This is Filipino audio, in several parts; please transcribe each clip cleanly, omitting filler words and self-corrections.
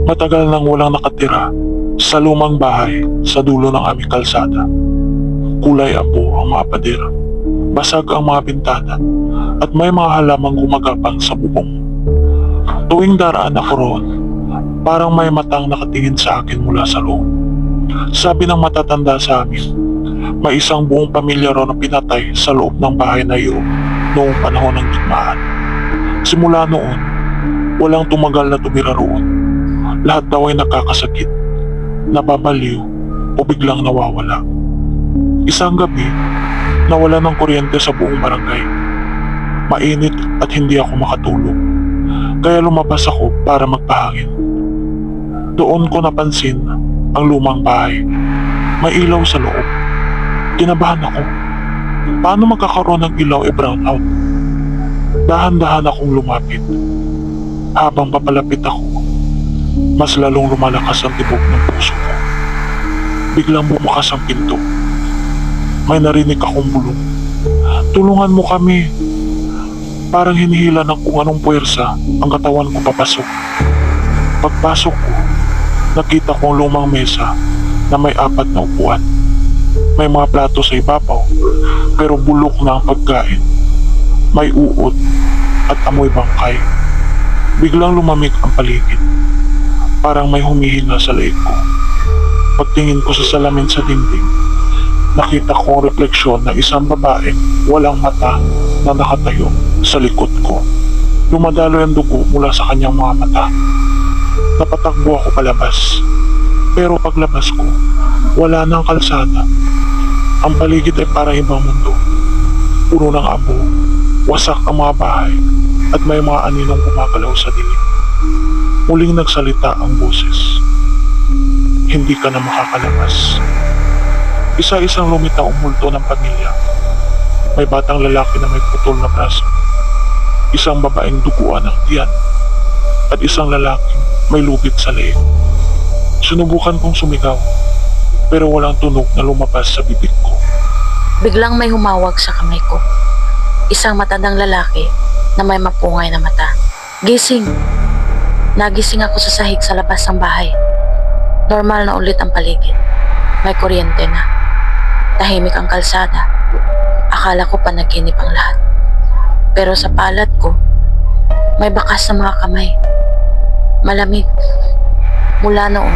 Matagal nang walang nakatira sa lumang bahay sa dulo ng aming kalsada. Kulay apo ang mga pader, basag ang mga bintana, at may mga halamang gumagapang sa bubong. Tuwing daraan ako roon, parang may matang nakatingin sa akin mula sa loob. Sabi ng matatanda sa amin, may isang buong pamilya roon na pinatay sa loob ng bahay na iyon noong panahon ng digmaan. Simula noon, walang tumagal na tumira roon. Lahat daw ay nakakasakit, nababaliw o biglang nawawala. Isang gabi, nawala ng kuryente sa buong barangay. Mainit at hindi ako makatulog. Kaya lumabas ako para magpahangin. Doon ko napansin ang lumang bahay. May ilaw sa loob. Kinabahan ako. Paano magkakaroon ng ilaw brown out? Dahan-dahan akong lumapit. Habang papalapit ako, mas lalong lumalakas ang tibok ng puso ko. Biglang bumukas ang pinto. May narinig akong bulong. Tulungan mo kami. Parang hinihila ng kung anong puwersa ang katawan ko papasok. Pagpasok ko, nakita ko ang lumang mesa na may 4 na upuan. May mga plato sa ibabaw, pero bulok na ang pagkain. May uod at amoy bangkay. Biglang lumamig ang paligid. Parang may humihinga sa leeg ko. Pagtingin ko sa salamin sa dingding, nakita ko ang refleksyon ng isang babaeng walang mata na nakatayo sa likod ko. Dumadaloy ang dugo mula sa kanyang mga mata. Napatakbo ako palabas. Pero paglabas ko, wala nang kalsada. Ang paligid ay parang ibang mundo. Puro ng abo, wasak ang mga bahay, at may mga aninong gumagalaw sa dilim. Muling nagsalita ang boses. Hindi ka na makakalabas. Isa-isang lumitaw ang multo ng pamilya. May batang lalaki na may putol na braso. Isang babaeng duguan ng tiyan. At isang lalaking may lugit sa leeg. Sinubukan kong sumigaw, pero walang tunog na lumabas sa bibig ko. Biglang may humawak sa kamay ko. Isang matandang lalaki na may mapungay na mata. Gising! Nagising ako sa sahig sa labas ng bahay. Normal na ulit ang paligid. May kuryente na. Tahimik ang kalsada. Akala ko panaginip ang lahat. Pero sa palad ko, may bakas na mga kamay. Malamig. Mula noon,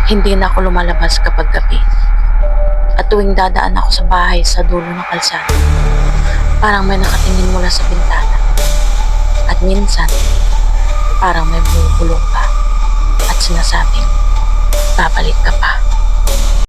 hindi na ako lumalabas kapag gabi. At tuwing dadaan ako sa bahay sa dulo ng kalsada, parang may nakatingin mula sa bintana. At minsan, parang may bumubulong pa at sinasabing, babalik ka pa.